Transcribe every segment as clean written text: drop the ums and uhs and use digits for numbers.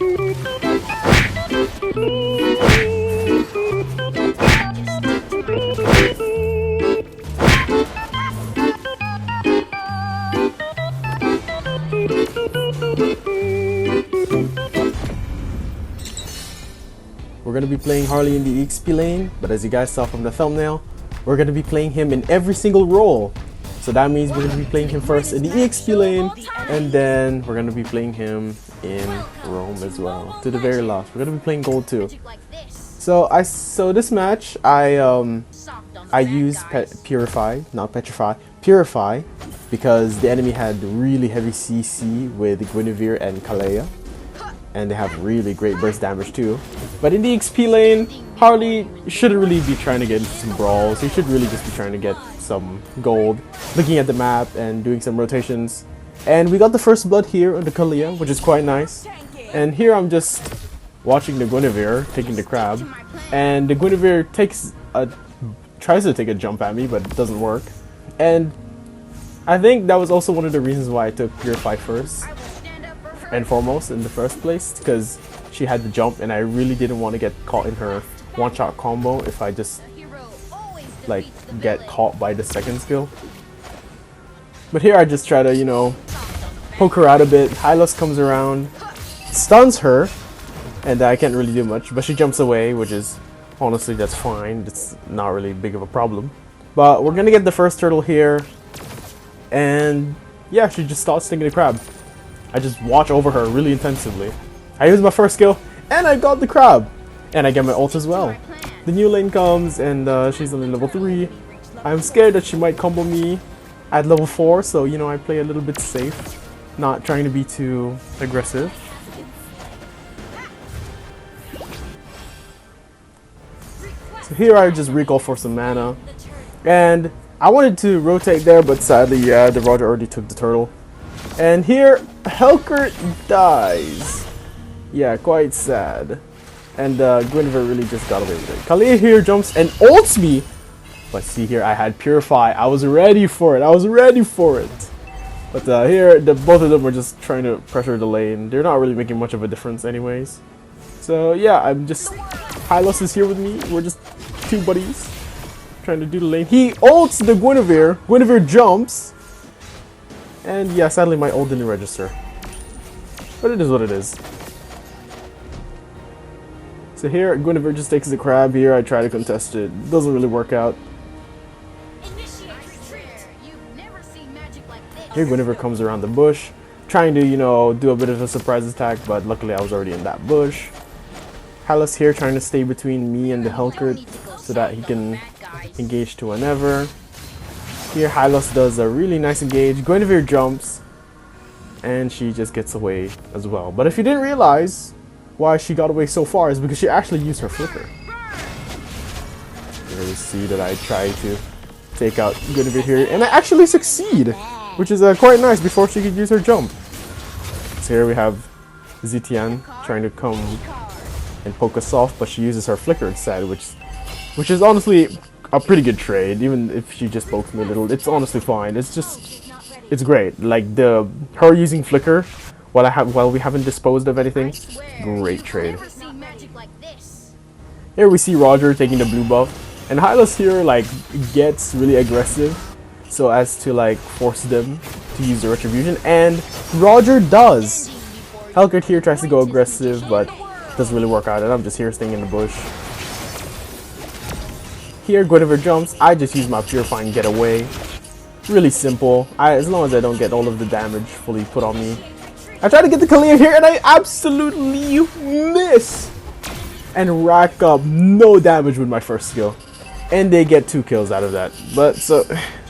We're going to be playing Harley in the Exp Lane, but as you guys saw from the thumbnail, we're going to be playing him in every single role. So that means we're going to be playing him first in the Exp Lane, and then we're going to be playing him in Rome as well, to the very last. We're going to be playing gold too. So this match, I used Purify, not Petrify, Purify, because the enemy had really heavy CC with Guinevere and Kalea, and they have really great burst damage too. But in the XP lane, Harley shouldn't really be trying to get into some brawls. He should really just be trying to get some gold, looking at the map and doing some rotations. And we got the first blood here on the Kalea, which is quite nice. And here I'm just watching the Guinevere taking the crab, and the Guinevere tries to take a jump at me, but it doesn't work. And I think that was also one of the reasons why I took Purify first and foremost in the first place, because she had the jump and I really didn't want to get caught in her one-shot combo if I just like get caught by the second skill. But here I just try to, you know, poke her out a bit. Hylos comes around, stuns her, and I can't really do much, but she jumps away, which is honestly, that's fine. It's not really big of a problem. But we're gonna get the first turtle here, and yeah, she just starts stinging the crab. I just watch over her really intensively. I use my first skill, and I got the crab, and I get my ult as well. The new lane comes, and she's only level 3. I'm scared that she might combo me at level 4, so you know, I play a little bit safe, not trying to be too aggressive. So here I just recall for some mana, and I wanted to rotate there, but sadly, yeah, the Roger already took the turtle. And here, Helkert dies. Yeah, quite sad. And Guinevere really just got away with it. Kalea here jumps and ults me. But see here, I had Purify. I was ready for it. But here, both of them were just trying to pressure the lane. They're not really making much of a difference anyways. So yeah, Hylos is here with me. We're just two buddies trying to do the lane. He ults the Guinevere. Guinevere jumps. And yeah, sadly my ult didn't register. But it is what it is. So here, Guinevere just takes the crab here. I try to contest it. Doesn't really work out. Here Guinevere comes around the bush, trying to, you know, do a bit of a surprise attack, but luckily I was already in that bush. Hylos here trying to stay between me and the Helkert so that he can engage to whenever. Here Hylos does a really nice engage. Guinevere jumps, and she just gets away as well. But if you didn't realize why she got away so far, is because she actually used her flicker. Here we see that I try to take out Guinevere here, and I actually succeed, which is quite nice before she could use her jump. So here we have Zitian trying to come and poke us off, but she uses her flicker instead, which is honestly a pretty good trade. Even if she just pokes me a little, it's honestly fine. It's great. Like her using flicker while we haven't disposed of anything, great trade. Here we see Roger taking the blue buff, and Hylos here like gets really aggressive so as to like force them to use the retribution, and Roger does. Helkert here tries to go aggressive, but doesn't really work out, and I'm just here staying in the bush. Here Guinevere jumps, I just use my Purify and get away. Really simple, as long as I don't get all of the damage fully put on me. I try to get the Kalea here, and I absolutely miss and rack up no damage with my first skill. And they get 2 kills out of that. But so,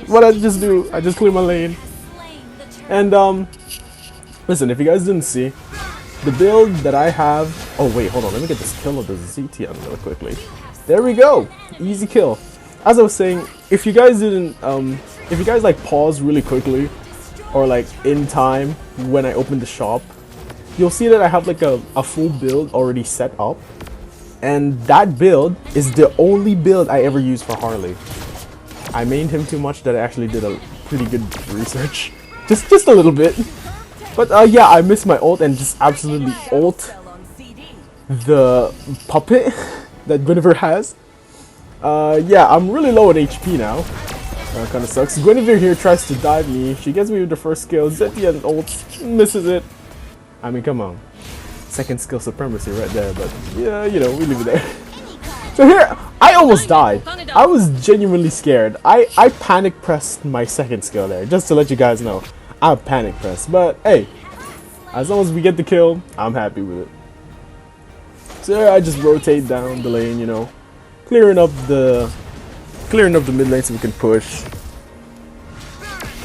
what I just do, I just clear my lane. And listen, if you guys didn't see, the build that I have... Oh wait, hold on, let me get this kill of the ZTN really quickly. There we go, easy kill. As I was saying, if you guys didn't, if you guys like pause really quickly, or like in time when I open the shop, you'll see that I have like a full build already set up. And that build is the only build I ever use for Harley. I mained him too much that I actually did a pretty good research. Just a little bit. But yeah, I missed my ult and just absolutely ult the puppet that Guinevere has. Yeah, I'm really low on HP now. Kind of sucks. Guinevere here tries to dive me. She gets me with the first skill. Zetian ults, misses it. I mean, come on. Second skill supremacy right there, but yeah, you know, we leave it there. So here, I almost died. I was genuinely scared. I panic pressed my second skill there, just to let you guys know. I panic pressed, but hey, as long as we get the kill, I'm happy with it. So here I just rotate down the lane, you know, clearing up the mid lane so we can push.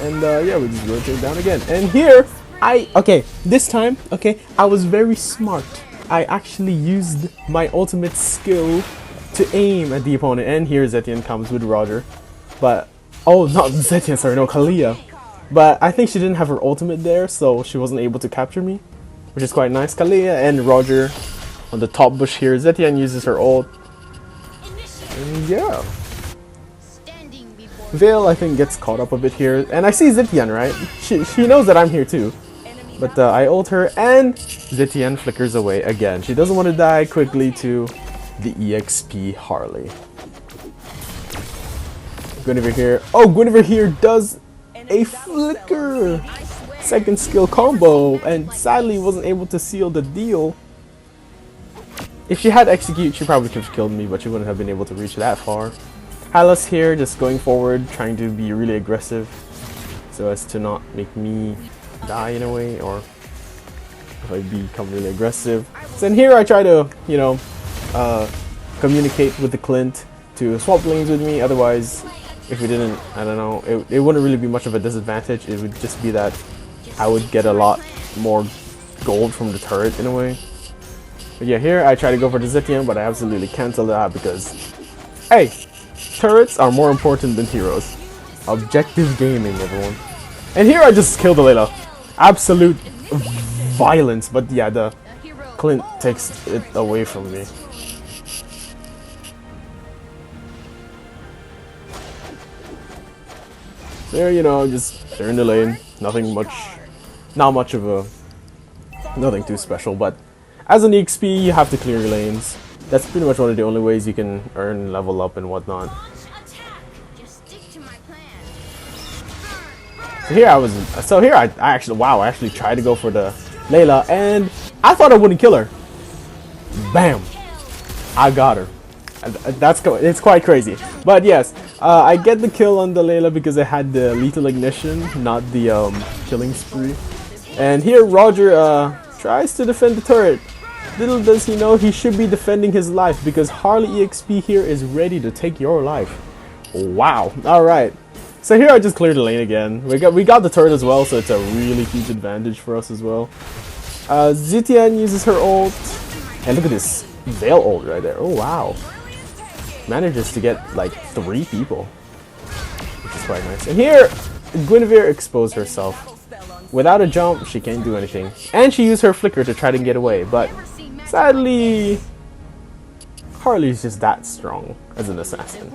And yeah, we just rotate down again. And here, this time, I was very smart. I actually used my ultimate skill to aim at the opponent. And here Zetian comes with Roger. But, oh, not Zetian, sorry, no, Kalia. But I think she didn't have her ultimate there, so she wasn't able to capture me, which is quite nice. Kalia and Roger on the top bush here. Zetian uses her ult. And yeah. Vale, I think, gets caught up a bit here. And I see Zetian, right? She knows that I'm here too. But I ult her, and Zetian flickers away again. She doesn't want to die quickly to the EXP Harley. Guinevere here. Oh, Guinevere here does a flicker! Second skill combo, and sadly wasn't able to seal the deal. If she had execute, she probably could have killed me, but she wouldn't have been able to reach that far. Hylas here, just going forward, trying to be really aggressive so as to not make me die in a way, or if I become really aggressive. So in here I try to, you know, communicate with the Clint to swap lanes with me. Otherwise, if we didn't, I don't know, it wouldn't really be much of a disadvantage. It would just be that I would get a lot more gold from the turret in a way. But yeah, here I try to go for the Zetian, but I absolutely cancel that because, hey, turrets are more important than heroes. Objective gaming, everyone. And here I just killed the Layla. Absolute violence, but yeah, the Clint takes it away from me. There, you know, just they're in the lane. Nothing too special, but as an EXP, you have to clear your lanes. That's pretty much one of the only ways you can earn level up and whatnot. So here I actually tried to go for the Layla, and I thought I wouldn't kill her. Bam! I got her. It's quite crazy. But yes, I get the kill on the Layla because I had the lethal ignition, not the killing spree. And here Roger tries to defend the turret. Little does he know he should be defending his life because Harley EXP here is ready to take your life. Wow. Alright. So here I just cleared the lane again. We got the turret as well, so it's a really huge advantage for us as well. Zetian uses her ult. And look at this Vale ult right there. Oh wow. Manages to get like 3 people, which is quite nice. And here Guinevere exposed herself. Without a jump, she can't do anything. And she used her flicker to try to get away, but sadly Harley is just that strong as an assassin.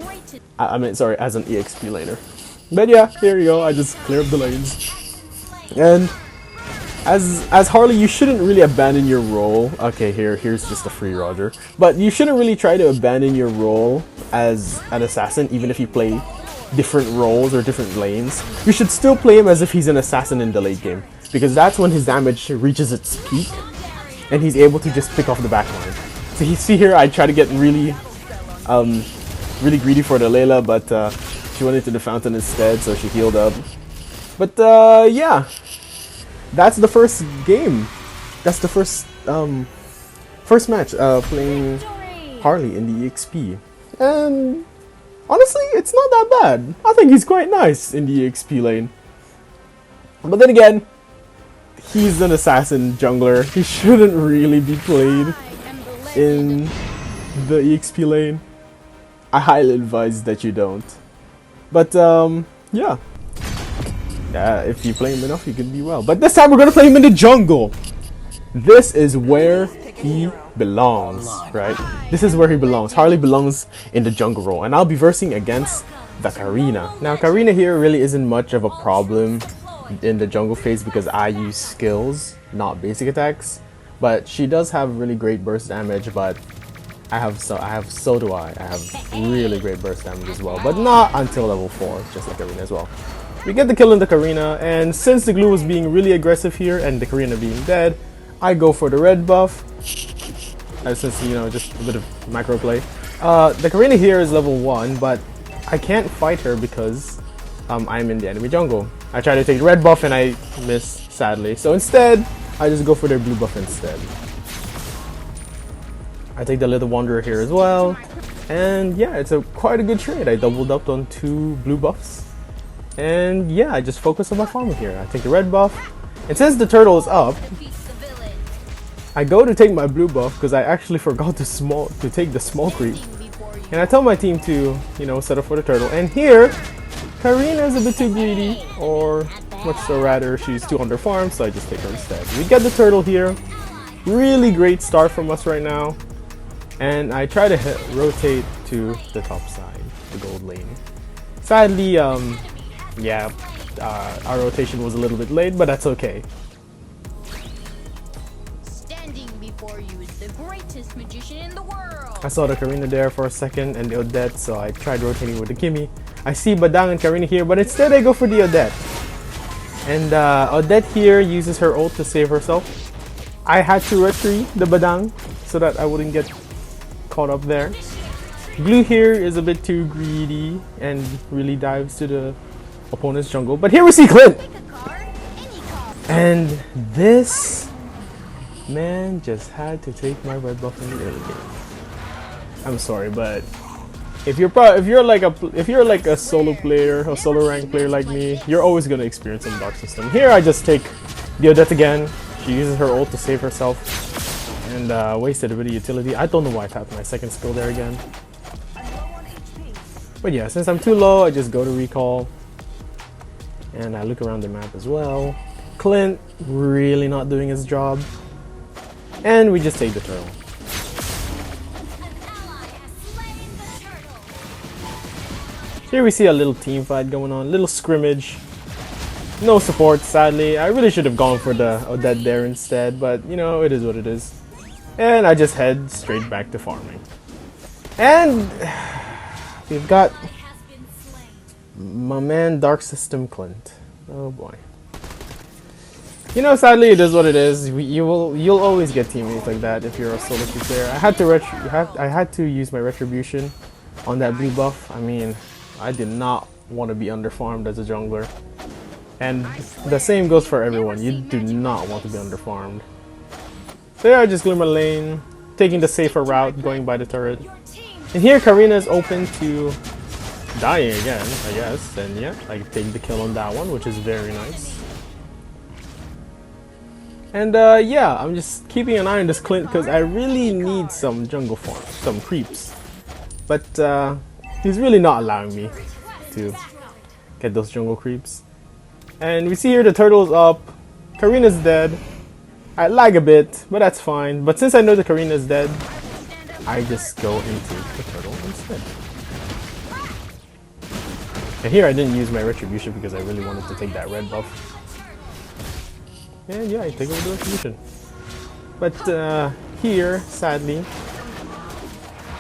I mean, sorry, as an EXP laner. But yeah, here you go, I just cleared up the lanes. And as Harley, you shouldn't really abandon your role. Okay, here's just a free Roger. But you shouldn't really try to abandon your role as an assassin, even if you play different roles or different lanes. You should still play him as if he's an assassin in the late game, because that's when his damage reaches its peak, and he's able to just pick off the backline. So you see here, I try to get really greedy for the Layla, but she went into the fountain instead, so she healed up. But yeah, that's the first game. That's the first match playing Harley in the EXP. And honestly, it's not that bad. I think he's quite nice in the EXP lane. But then again, he's an assassin jungler. He shouldn't really be played in the EXP lane. I highly advise that you don't. But yeah. Yeah, if you play him enough, he could be well. But this time we're gonna play him in the jungle. This is where he belongs, right? This is where he belongs. Harley belongs in the jungle role, and I'll be versing against the Karina. Now, Karina here really isn't much of a problem in the jungle phase because I use skills, not basic attacks. but she does have really great burst damage. But so do I. I have really great burst damage as well, but not until level 4, just like Karina as well. We get the kill in the Karina, and since the glue was being really aggressive here and the Karina being dead, I go for the red buff. Since, you know, just a bit of macro play. The Karina here is level 1, but I can't fight her because I'm in the enemy jungle. I try to take the red buff and I miss, sadly. So instead, I just go for their blue buff instead. I take the little wanderer here as well, and yeah, it's quite a good trade. I doubled up on 2 blue buffs, and yeah, I just focus on my farming here. I take the red buff, and since the turtle is up, I go to take my blue buff because I actually forgot to take the small creep, and I tell my team to, you know, set up for the turtle. And here, Karina is a bit too greedy, or much so rather, she's too underfarmed, so I just take her instead. We get the turtle here. Really great start from us right now. And I try to rotate to the top side, the gold lane. Sadly, yeah, our rotation was a little bit late, but that's okay. Standing before you is the greatest magician in the world. I saw the Karina there for a second and the Odette, so I tried rotating with the Kimmy. I see Badang and Karina here, but instead I go for the Odette. And Odette here uses her ult to save herself. I had to retreat the Badang so that I wouldn't get caught up there. Glue here is a bit too greedy and really dives to the opponent's jungle. But here we see Clint! And this man just had to take my red buff in the early game. I'm sorry, but if you're like a solo player, a solo rank player like me, you're always gonna experience some dark system. Here I just take the Odette again. She uses her ult to save herself. And wasted a bit of utility. I don't know why I tapped my second skill there again. But yeah, since I'm too low, I just go to recall. And I look around the map as well. Clint really not doing his job. And we just take the turtle. Here we see a little team fight going on, little scrimmage. No support, sadly. I really should have gone for the Odette there instead, but you know, it is what it is. And I just head straight back to farming. And we've got my man Dark System Clint. Oh boy. You know, sadly it is what it is. You'll always get teammates like that if you're a solo queue player. I had to use my retribution on that blue buff. I mean, I did not want to be underfarmed as a jungler. And the same goes for everyone. You do not want to be underfarmed. So yeah, I just clear my lane, taking the safer route, going by the turret. And here Karina is open to dying again, I guess. And yeah, I take the kill on that one, which is very nice. And yeah, I'm just keeping an eye on this Clint because I really need some jungle farm, some creeps. But he's really not allowing me to get those jungle creeps. And we see here the turtle is up, Karina's dead. I lag a bit, but that's fine. But since I know the Karina is dead, I just go into the turtle instead. And here I didn't use my retribution because I really wanted to take that red buff. And yeah, I take over the retribution. But here, sadly,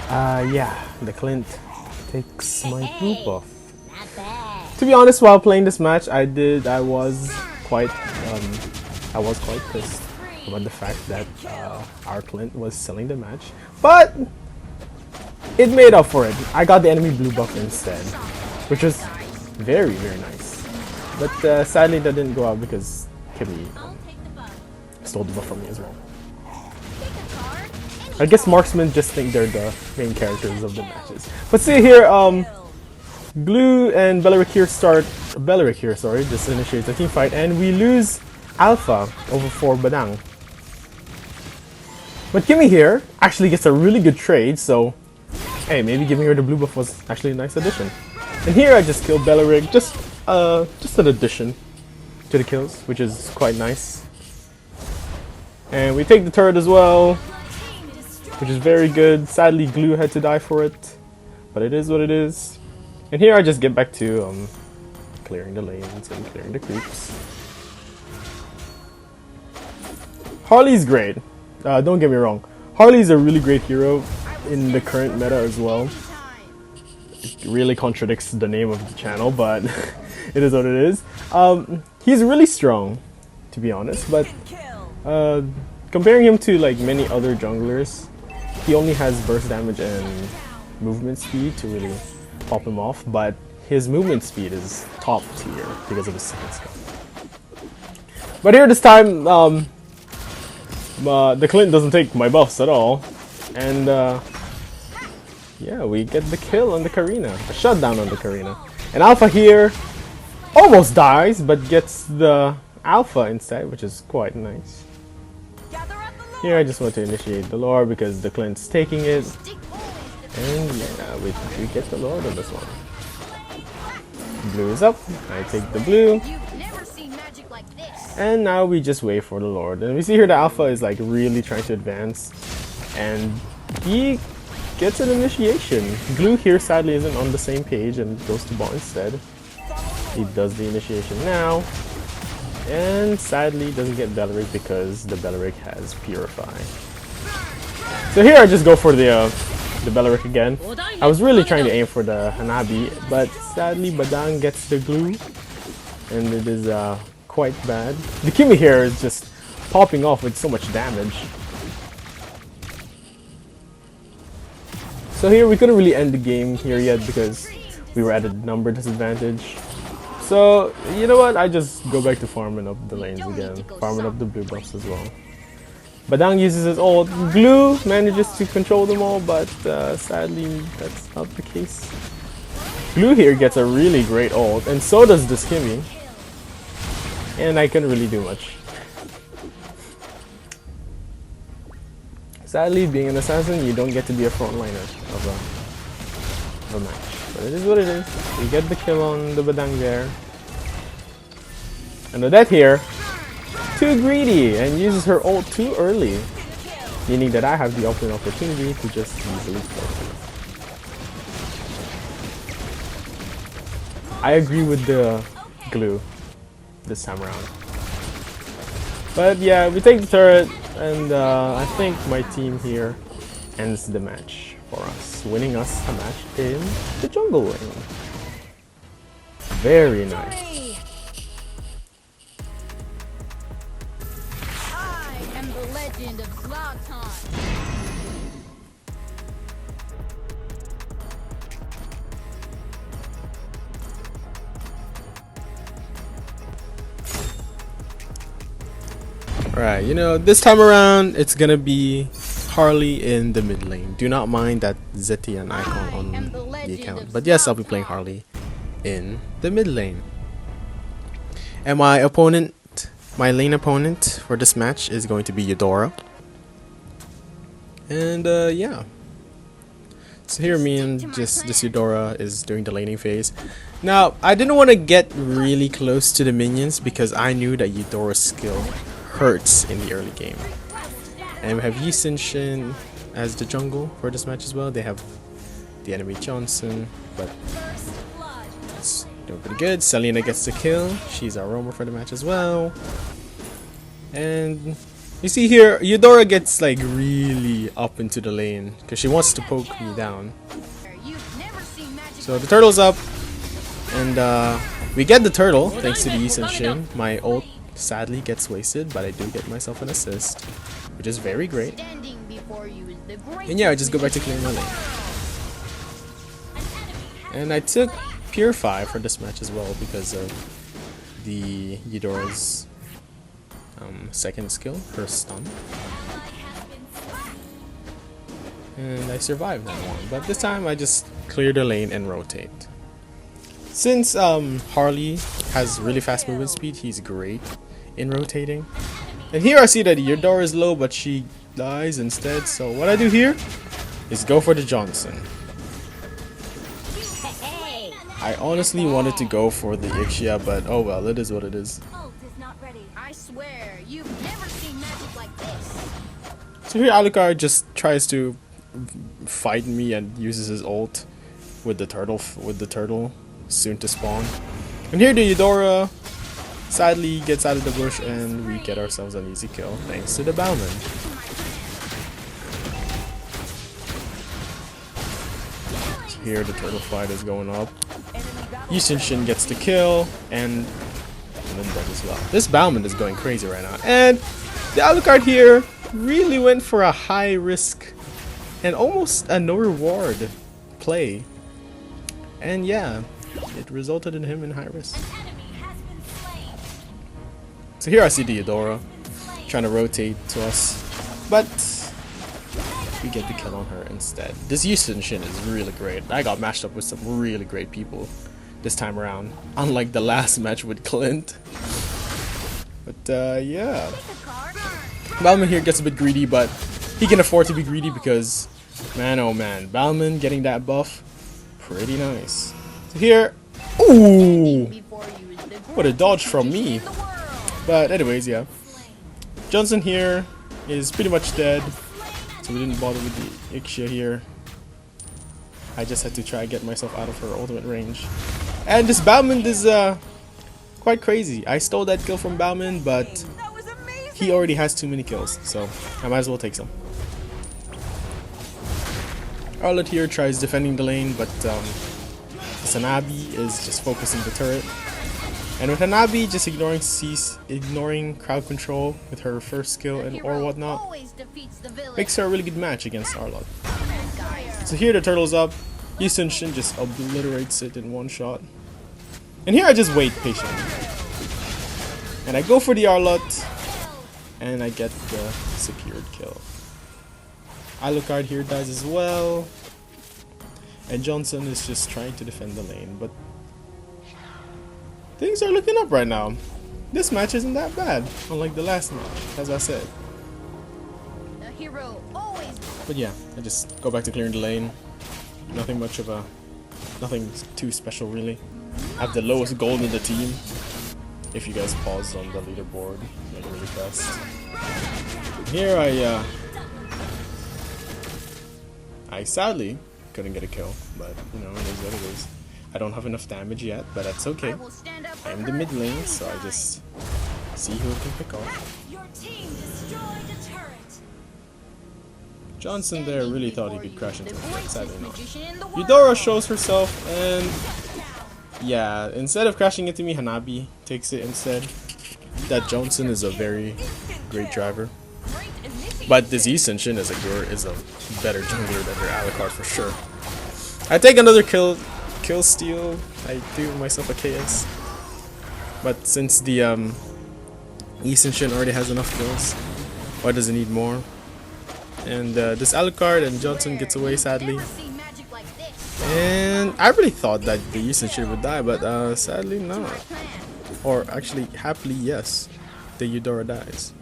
yeah, the Clint takes my blue buff. To be honest, while playing this match, I was quite pissed about the fact that our Clint was selling the match, but it made up for it. I got the enemy blue buff instead, which was very, very nice. But sadly, that didn't go out because Kimmy stole the buff from me as well. I guess marksmen just think they're the main characters of the matches. But see here, Glue and Beleric here just initiates a team fight, and we lose Alpha over for Badang. But Kimmy here actually gets a really good trade, so hey, maybe giving her the blue buff was actually a nice addition. And here I just killed Beleric, just an addition to the kills, which is quite nice. And we take the turret as well, which is very good. Sadly, Glue had to die for it, but it is what it is. And here I just get back to clearing the lanes and clearing the creeps. Harley's great. Don't get me wrong, Harley is a really great hero in the current meta as well. It really contradicts the name of the channel, but it is what it is. He's really strong, to be honest, but comparing him to like many other junglers, he only has burst damage and movement speed to really pop him off, but his movement speed is top tier because of his second skill. But here this time, the Clint doesn't take my buffs at all, and yeah, we get the kill on the Karina, a shutdown on the Karina. And Alpha here almost dies, but gets the Alpha instead, which is quite nice. Here I just want to initiate the Lord because the Clint's taking it, and yeah, we get the Lord on this one. Blue is up, I take the blue. And now we just wait for the Lord. And we see here the Alpha is like really trying to advance. And he gets an initiation. Glue here sadly isn't on the same page and goes to bot instead. He does the initiation now. And sadly doesn't get Belleric because the Belleric has Purify. So here I just go for the Belleric again. I was really trying to aim for the Hanabi, but sadly Badang gets the glue. And it is quite bad. The Kimi here is just popping off with so much damage. So here we couldn't really end the game here yet because we were at a number disadvantage. So you know what, I just go back to farming up the lanes again, farming up the blue buffs as well. Badang uses his ult. Glue manages to control them all, but sadly that's not the case. Glue here gets a really great ult, and so does the Skimmy. And I couldn't really do much. Sadly, being an assassin, you don't get to be a frontliner of a match. But it is what it is. We get the kill on the Badang there. And Odette here, too greedy and uses her ult too early. Meaning that I have the open opportunity to just easily kill her. I agree with the glue this time around. But yeah, we take the turret, and I think my team here ends the match for us, winning us a match in the jungle lane. Very nice. I am the legend of Zlatan. Alright, you know, this time around it's gonna be Harley in the mid lane. Do not mind that Zetian icon on the account. But yes, I'll be playing Harley in the mid lane. And my opponent, my lane opponent for this match is going to be Eudora. And yeah. So here me and just this Eudora is doing the laning phase. Now, I didn't want to get really close to the minions because I knew that Eudora's skill hurts in the early game. And we have Yi Sin Shin as the jungle for this match as well. They have the enemy Johnson, but it's doing pretty good. Selena gets the kill. She's our roamer for the match as well. And you see here, Eudora gets like really up into the lane because she wants to poke me down. So the turtle's up, and we get the turtle thanks to the Yi Sin Shin. My ult sadly gets wasted, but I do get myself an assist, which is very great. And yeah, I just go back to clearing my lane. And I took Purify for this match as well because of the Eudora's second skill, her stun. And I survived that one, but this time I just clear the lane and rotate. Since Harley has really fast movement speed, he's great in rotating. And here I see that Eudora is low, but she dies instead. So what I do here is go for the Johnson. I honestly wanted to go for the Ixia, but oh well, it is what it is. I swear, you've never seen magic like this. So here Alucard just tries to fight me and uses his ult with the turtle soon to spawn. And here the Eudora sadly gets out of the bush and we get ourselves an easy kill thanks to the Bowman. here the turtle fight is going up. Yushin gets the kill, and then dead as well. This Bauman is going crazy right now. And the Alucard here really went for a high risk and almost a no reward play. And yeah, it resulted in him in high risk. So here I see the Eudora trying to rotate to us, but we get the kill on her instead. This Yushin is really great. I got matched up with some really great people this time around, unlike the last match with Clint. But yeah, Bauman here gets a bit greedy, but he can afford to be greedy because, man oh man, Bauman getting that buff, pretty nice. So here, ooh, what a dodge from me. But anyways, yeah, Johnson here is pretty much dead, so we didn't bother with the Ixia here. I just had to try to get myself out of her ultimate range. And this Bauman is quite crazy. I stole that kill from Bauman, but he already has too many kills, so I might as well take some. Arlott here tries defending the lane, but Hanabi is just focusing the turret. And with Hanabi just ignoring crowd control with her first skill and or whatnot, makes her a really good match against Arlott. So here the turtle's up, Yushin just obliterates it in one shot. And here I just wait patiently. And I go for the Arlott, and I get the secured kill. Alucard here dies as well. And Johnson is just trying to defend the lane, but things are looking up right now. This match isn't that bad, unlike the last match, as I said. But yeah, I just go back to clearing the lane. Nothing too special really. I have the lowest gold in the team. If you guys pause on the leaderboard, like really fast. Here I sadly couldn't get a kill, but you know, it is what it is. I don't have enough damage yet, but that's okay. I'm the mid lane, so I just see who can pick off. Johnson there really thought he could crash into me, but sadly not. Eudora shows herself, and yeah, instead of crashing into me, Hanabi takes it instead. That Johnson is a very great driver. But this Yushin is a better jungler than her Alucard for sure. I take another kill steal. I do myself a KS. But since the Yushin already has enough kills, why does it need more? And this Alucard and Johnson gets away sadly. And I really thought that the Yushin would die, but sadly not. Or actually, happily yes, the Eudora dies.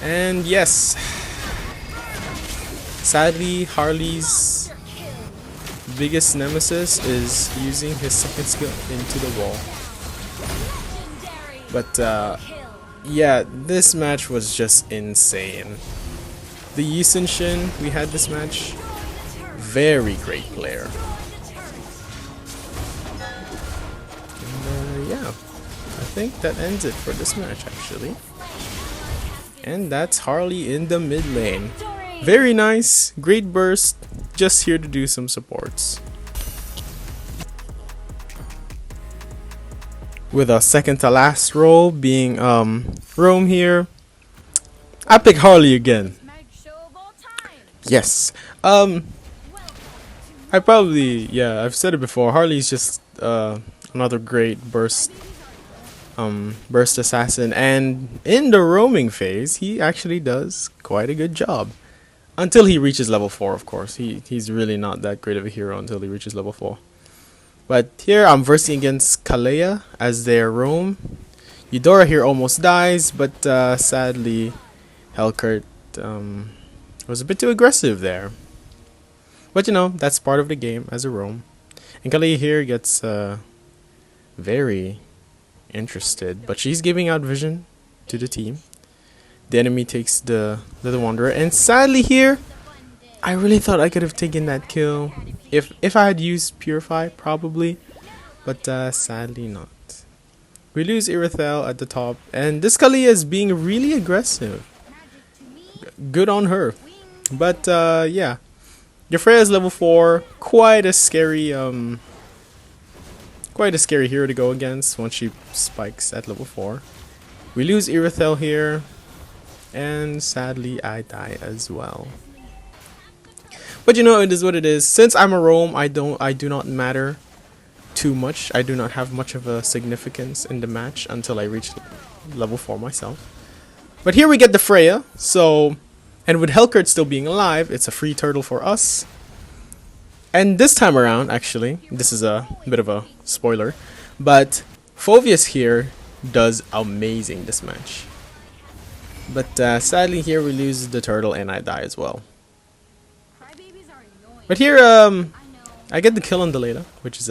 And yes, sadly Harley's biggest nemesis is using his second skill into the wall. But yeah, this match was just insane. The Yushin we had this match, very great player. And yeah, I think that ends it for this match actually. And that's Harley in the mid lane. Very nice, great burst, just here to do some supports. With a second to last role being Rome here, I pick Harley again. Yes. I've said it before, Harley's just another great burst assassin, and in the roaming phase he actually does quite a good job until he reaches level 4. Of course, he's really not that great of a hero until he reaches level 4. But here I'm versing against Kalea as their roam. Eudora here almost dies, but sadly Helkert was a bit too aggressive there. But you know, that's part of the game as a roam. And Kalea here gets very interested, but she's giving out vision to the team. The enemy takes the Wanderer, and sadly here I really thought I could have taken that kill if I had used Purify probably, but sadly not. We lose Irithel at the top, and this Kalea is being really aggressive. Good on her. But yeah, your Freya is level 4. Quite a scary hero to go against once she spikes at level 4. We lose Irithel here, and sadly I die as well. But you know, it is what it is. Since I'm a roam, I do not matter too much. I do not have much of a significance in the match until I reach level 4 myself. But here we get the Freya, so, and with Helkert still being alive, it's a free turtle for us. And this time around, actually, this is a bit of a spoiler, but Phoveus here does amazing this match. But sadly here we lose the turtle and I die as well. But here I get the kill on Delata, which is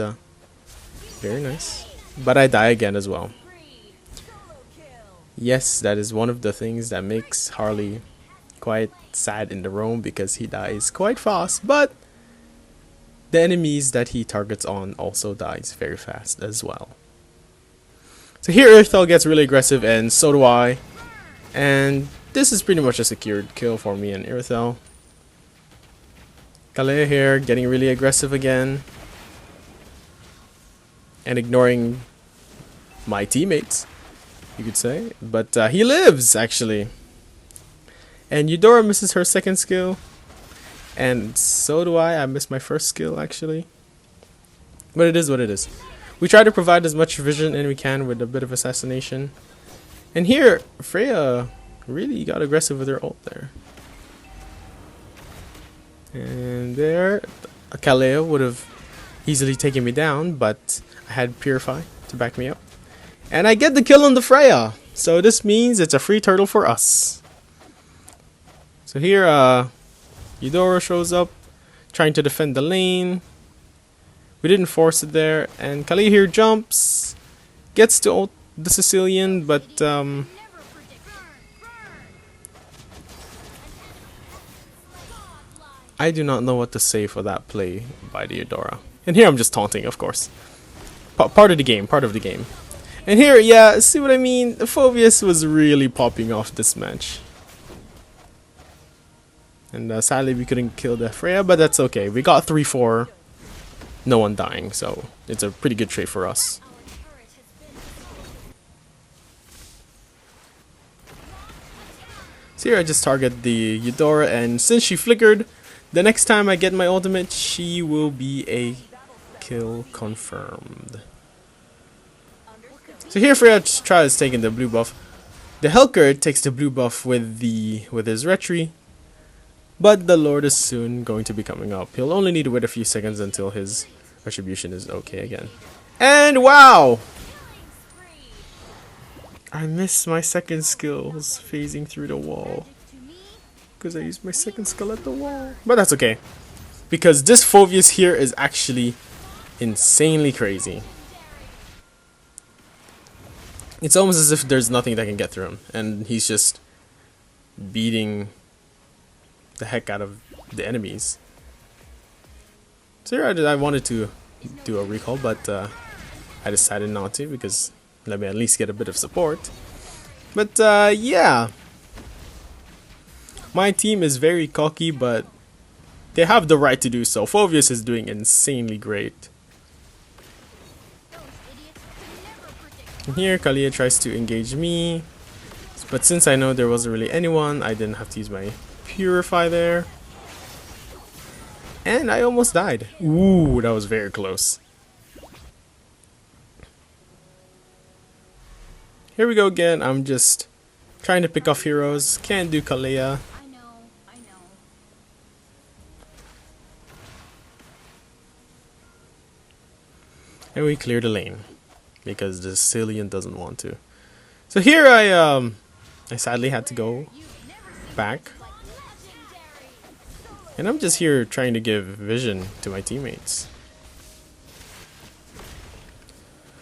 very nice. But I die again as well. Yes, that is one of the things that makes Harley quite sad in the roam, because he dies quite fast, but the enemies that he targets on also dies very fast as well. So here Irithel gets really aggressive, and so do I. And this is pretty much a secured kill for me and Irithel. Kalea here getting really aggressive again. And ignoring my teammates, you could say. But he lives, actually. And Eudora misses her second skill. And so do I. I missed my first skill, actually. But it is what it is. We try to provide as much vision as we can with a bit of assassination. And here, Freya really got aggressive with her ult there. And there, Kalea would have easily taken me down, but I had Purify to back me up. And I get the kill on the Freya. So this means it's a free turtle for us. So here, Eudora shows up, trying to defend the lane. We didn't force it there, and Kalea here jumps, gets to ult the Sicilian, but I do not know what to say for that play by the Eudora. And here I'm just taunting, of course. Part of the game, part of the game. And here, yeah, see what I mean? Phoveus was really popping off this match. And sadly we couldn't kill the Freya, but that's okay. We got 3-4, no one dying, so it's a pretty good trade for us. So here I just target the Eudora, and since she flickered, the next time I get my ultimate, she will be a kill confirmed. So here Freya tries taking the blue buff. The Helkert takes the blue buff with his retry, but the Lord is soon going to be coming up. He'll only need to wait a few seconds until his retribution is okay again. And wow! I missed my second skills phasing through the wall, because I used my second skill at the wall. But that's okay, because this Phoveus here is actually insanely crazy. It's almost as if there's nothing that can get through him, and he's just beating the heck out of the enemies. So here I wanted to do a recall, but I decided not to, because let me at least get a bit of support. But yeah, my team is very cocky, but they have the right to do so. Phoveus is doing insanely great. And here Kalea tries to engage me, but since I know there wasn't really anyone, I didn't have to use my Purify there. And I almost died. Ooh, that was very close. Here we go again. I'm just trying to pick off heroes. Can't do Kalea. I know. And we clear the lane, because the Sicilian doesn't want to. So here I sadly had to go back. And I'm just here trying to give vision to my teammates.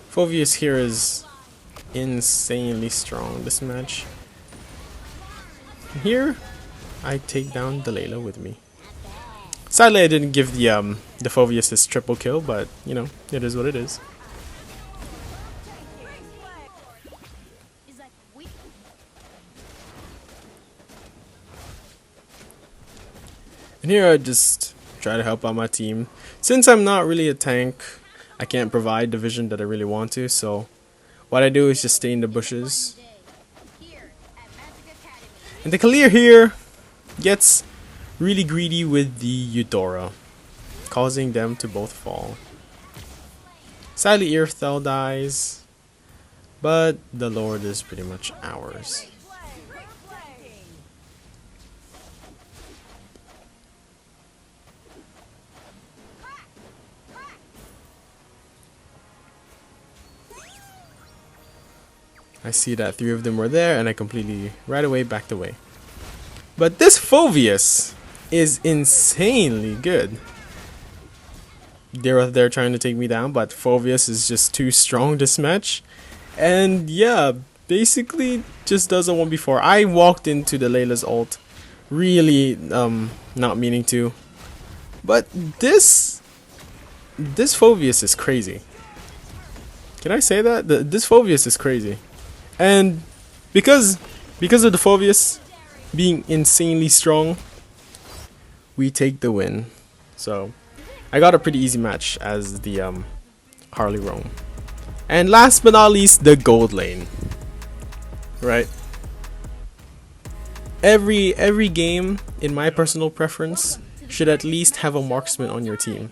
Phoveus here is insanely strong this match. And here I take down Delata with me. Sadly I didn't give the Phoveus his triple kill, but you know, it is what it is. And here I just try to help out my team. Since I'm not really a tank, I can't provide the vision that I really want to, so what I do is just stay in the bushes. And the Kalir here gets really greedy with the Eudora, causing them to both fall. Sadly, Earthel dies, but the Lord is pretty much ours. I see that 3 of them were there, and I completely, right away, backed away. But this Phoveus is insanely good. They're trying to take me down, but Phoveus is just too strong this match. And yeah, basically just does a 1v4. I walked into the Layla's ult, really not meaning to. But this Phoveus is crazy. Can I say that? This Phoveus is crazy. And because of the Phoveus being insanely strong, we take the win. So I got a pretty easy match as the Harley roam. And last but not least, the gold lane. Right? Every game, in my personal preference, should at least have a marksman on your team.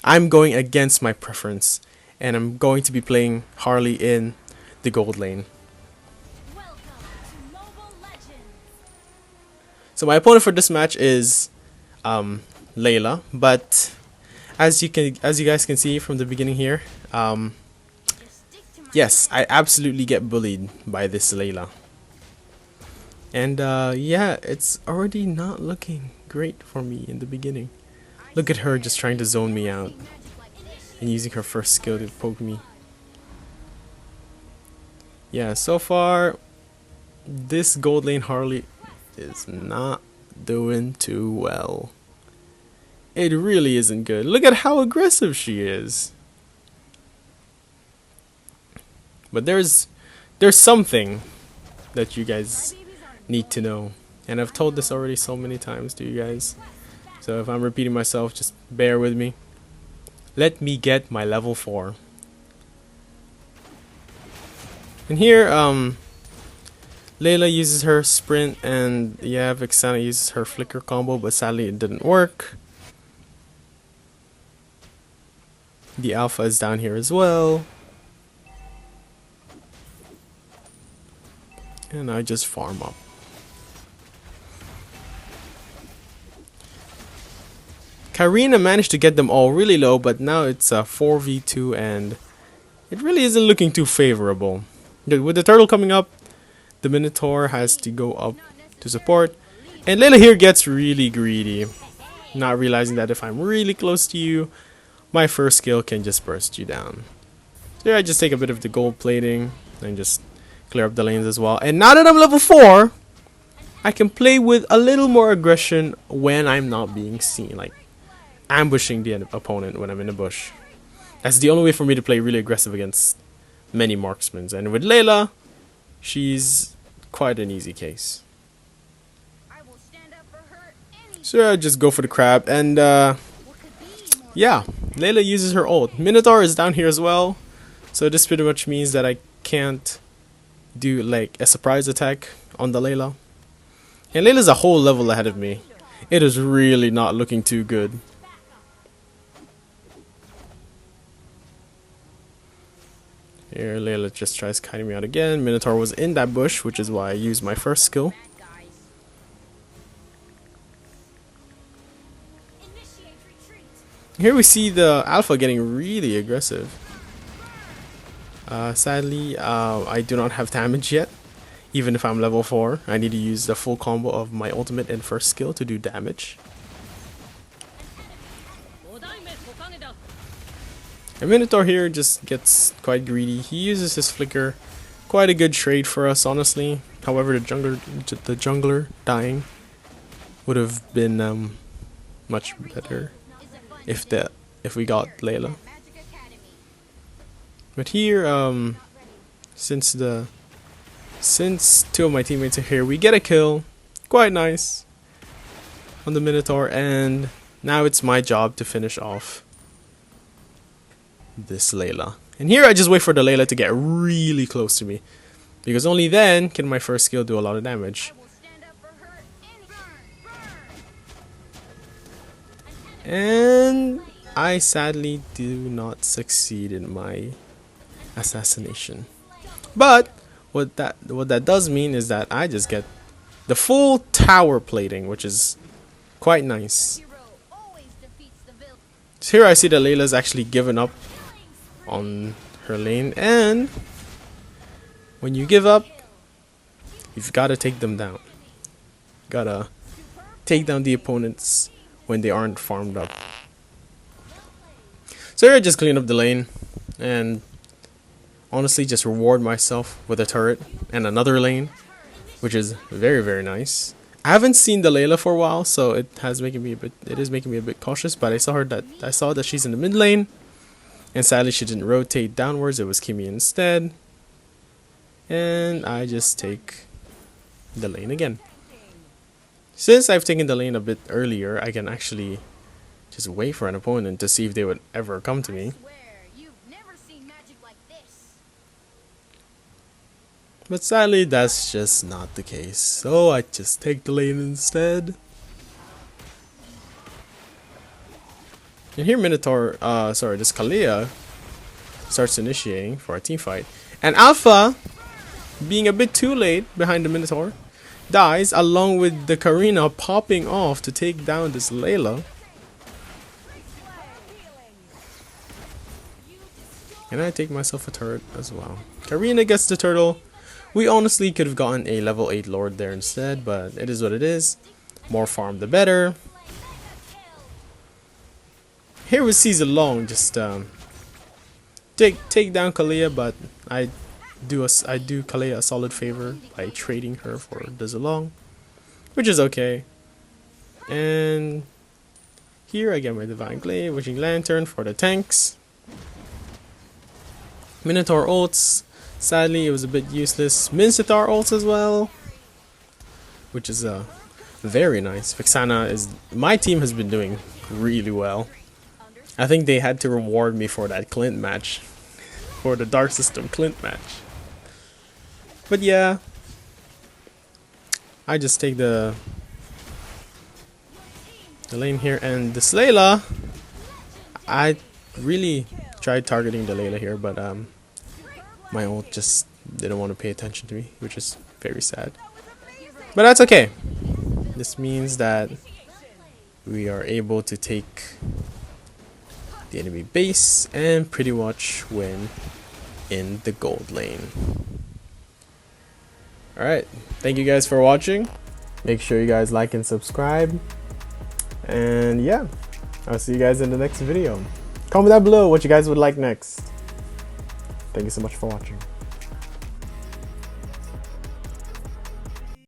I'm going against my preference, and I'm going to be playing Harley in the gold lane. So my opponent for this match is Layla, but as you guys can see from the beginning here, yes, I absolutely get bullied by this Layla. And yeah, it's already not looking great for me in the beginning. Look at her just trying to zone me out and using her first skill to poke me. Yeah, so far this gold lane Harley is not doing too well. It really isn't good. Look at how aggressive she is. But there's something that you guys need to know, and I've told this already so many times to you guys, so if I'm repeating myself, just bear with me. Let me get my level 4. And here Layla uses her sprint, and yeah, Vexana uses her flicker combo, but sadly it didn't work. The alpha is down here as well. And I just farm up. Karina managed to get them all really low, but now it's a 4v2 and it really isn't looking too favorable. With the turtle coming up, the Minotaur has to go up to support. And Layla here gets really greedy, not realizing that if I'm really close to you, my first skill can just burst you down. So here I just take a bit of the gold plating and just clear up the lanes as well. And now that I'm level 4, I can play with a little more aggression when I'm not being seen, like ambushing the opponent when I'm in the bush. That's the only way for me to play really aggressive against many marksmen. And with Layla, she's quite an easy case. So I just go for the crab, and yeah, Layla uses her ult. Minotaur is down here as well, so this pretty much means that I can't do like a surprise attack on the Layla. And Layla's a whole level ahead of me. It is really not looking too good. Here Layla just tries kiting me out again. Minotaur was in that bush, which is why I used my first skill. Here we see the alpha getting really aggressive. Sadly, I do not have damage yet. Even if I'm level 4, I need to use the full combo of my ultimate and first skill to do damage. And Minotaur here just gets quite greedy. He uses his flicker. Quite a good trade for us, honestly. However, the jungler dying would have been much better if we got Layla. But here, since 2 of my teammates are here, we get a kill. Quite nice. on the Minotaur, and now it's my job to finish off this Layla. And here I just wait for the Layla to get really close to me, because only then can my first skill do a lot of damage. I will stand up for her And I sadly do not succeed in my assassination. But what that does mean is that I just get the full tower plating, which is quite nice. hero always defeats the villain. So here I see that Layla's actually given up on her lane, and when you give up, you've got to take them down. Gotta take down the opponents when they aren't farmed up. So here I just clean up the lane and honestly just reward myself with a turret and another lane, which is very, very nice. I haven't seen the Layla for a while, so it is making me a bit cautious, but I saw that she's in the mid lane, and sadly she didn't rotate downwards, it was Kimmy instead. And I just take the lane again. Since I've taken the lane a bit earlier, I can actually just wait for an opponent to see if they would ever come to me. I swear, you've never seen magic like this. But sadly, that's just not the case. So I just take the lane instead. And here this Kalia starts initiating for a team fight. And Alpha, being a bit too late behind the Minotaur, dies along with the Karina popping off to take down this Layla. And I take myself a turret as well. Karina gets the turtle. We honestly could have gotten a level 8 Lord there instead, but it is what it is. More farm the better. Here we see Zilong just take down Kalia, but I do Kalia a solid favor by trading her for the Zilong, which is okay. And here I get my Divine Glaive, Wishing Lantern for the tanks. Minotaur ults. Sadly, it was a bit useless. Mincetar ults as well, which is very nice. Vexana my team has been doing really well. I think they had to reward me for that Clint match, for the Dark System Clint match. But yeah, I just take the lane here, and this Layla, I really tried targeting the Layla here, but my ult just didn't want to pay attention to me, which is very sad. But that's okay. This means that we are able to take the enemy base and pretty much win in the gold lane. Alright, thank you guys for watching. Make sure you guys like and subscribe. And yeah, I'll see you guys in the next video. Comment down below what you guys would like next. Thank you so much for watching.